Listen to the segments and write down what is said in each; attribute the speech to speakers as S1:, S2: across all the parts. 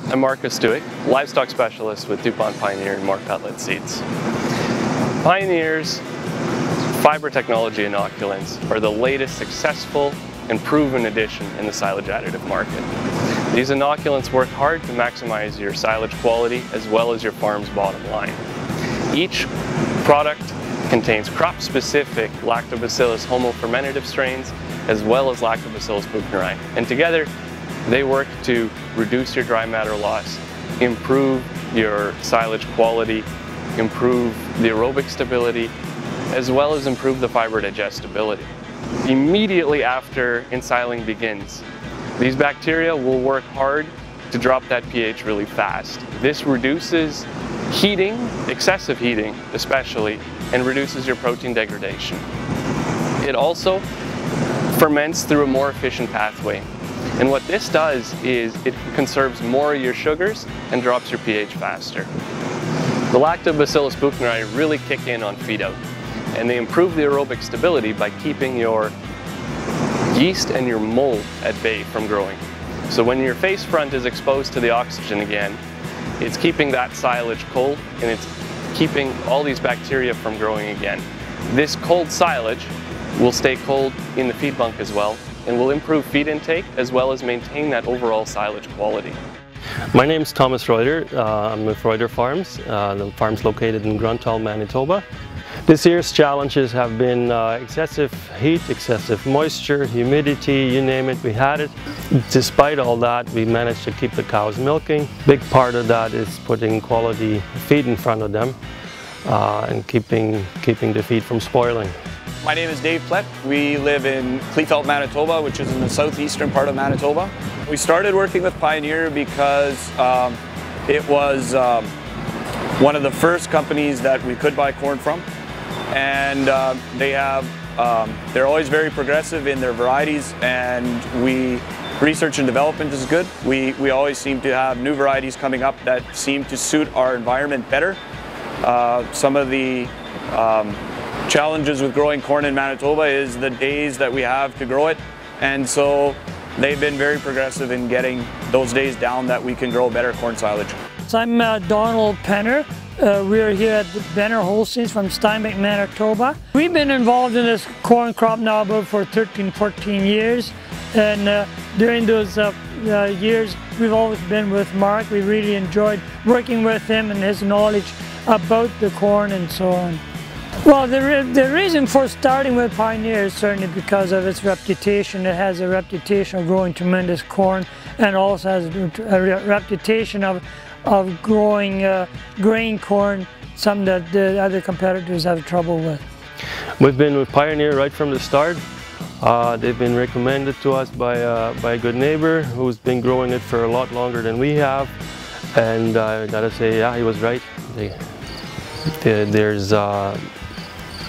S1: I'm Marcus Duick, livestock specialist with DuPont Pioneer and More Pellet Seeds. Pioneer's fiber technology inoculants are the latest successful and proven addition in the silage additive market. These inoculants work hard to maximize your silage quality as well as your farm's bottom line. Each product contains crop-specific Lactobacillus homofermentative strains as well as Lactobacillus buchneri, and together they work to reduce your dry matter loss, improve your silage quality, improve the aerobic stability, as well as improve the fiber digestibility. Immediately after ensiling begins, these bacteria will work hard to drop that pH really fast. This reduces heating, excessive heating especially, and reduces your protein degradation. It also ferments through a more efficient pathway. And what this does is it conserves more of your sugars and drops your pH faster. The Lactobacillus buchneri really kick in on feed out, and they improve the aerobic stability by keeping your yeast and your mold at bay from growing. So when your face front is exposed to the oxygen again, it's keeping that silage cold and it's keeping all these bacteria from growing again. This cold silage will stay cold in the feed bunk as well, and will improve feed intake as well as maintain that overall silage quality.
S2: My name is Thomas Reuter. I'm with Reuter Farms. The farm's located in Grunthal, Manitoba. This year's challenges have been excessive heat, excessive moisture, humidity, you name it, we had it. Despite all that, we managed to keep the cows milking. Big part of that is putting quality feed in front of them and keeping the feed from spoiling.
S3: My name is Dave Plett. We live in Kleefeld, Manitoba, which is in the southeastern part of Manitoba. We started working with Pioneer because it was one of the first companies that we could buy corn from, and they're always very progressive in their varieties, and research and development is good. We always seem to have new varieties coming up that seem to suit our environment better. Some of the challenges with growing corn in Manitoba is the days that we have to grow it, and so they've been very progressive in getting those days down that we can grow better corn silage.
S4: So I'm Donald Penner. We're here at the Benner Holsteins from Sila-Bac, Manitoba. We've been involved in this corn crop now about for 13, 14 years, and during those years we've always been with Mark. We really enjoyed working with him and his knowledge about the corn and so on. Well, the reason for starting with Pioneer is certainly because of its reputation. It has a reputation of growing tremendous corn, and also has a reputation of growing grain corn, something that the other competitors have trouble with.
S2: We've been with Pioneer right from the start. They've been recommended to us by a good neighbor who's been growing it for a lot longer than we have, and I gotta say, yeah, he was right.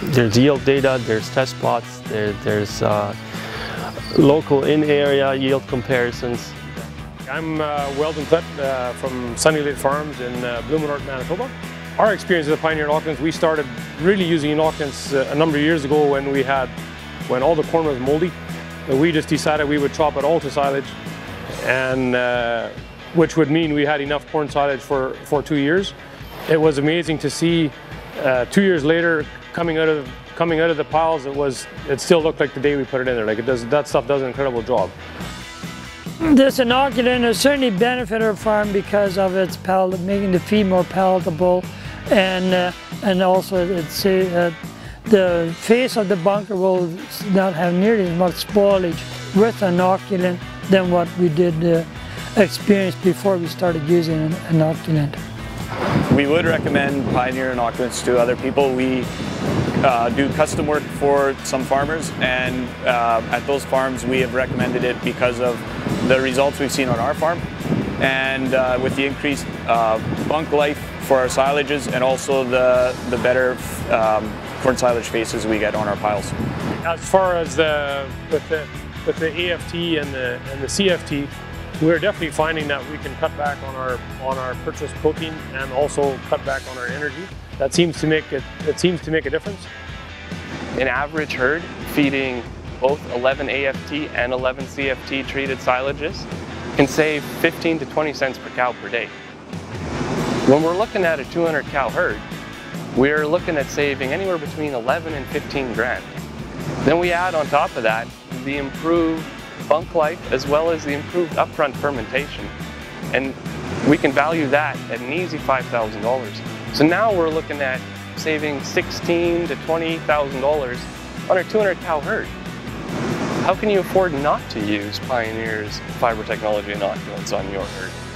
S2: There's yield data, there's test plots, there's local in-area yield comparisons.
S5: I'm Weldon Plett from Sunny Lake Farms in Bloomenort, Manitoba. Our experience with the Pioneer inoculants, we started really using inoculants a number of years ago when all the corn was moldy. And we just decided we would chop it all to silage, and which would mean we had enough corn silage for 2 years. It was amazing to see 2 years later, coming out of the piles, it still looked like the day we put it in there. Like that stuff does an incredible job.
S4: This inoculant has certainly benefited our farm because of its making the feed more palatable, and also the face of the bunker will not have nearly as much spoilage with inoculant than what we did experience before we started using an inoculant.
S3: We would recommend Pioneer inoculants to other people. We do custom work for some farmers, and at those farms we have recommended it because of the results we've seen on our farm, and with the increased bunk life for our silages, and also the better corn silage faces we get on our piles.
S5: As far as with the AFT and the CFT, we're definitely finding that we can cut back on our purchased protein and also cut back on our energy. That seems to make a difference.
S1: An average herd feeding both 11 AFT and 11 CFT treated silages can save 15 to 20 cents per cow per day. When we're looking at a 200 cow herd, we're looking at saving anywhere between 11 and 15 grand. Then we add on top of that the improved bunk life as well as the improved upfront fermentation. And we can value that at an easy $5,000. So now we're looking at saving $16,000 to $20,000 on a 200 cow herd. How can you afford not to use Pioneer's fiber technology inoculants on your herd?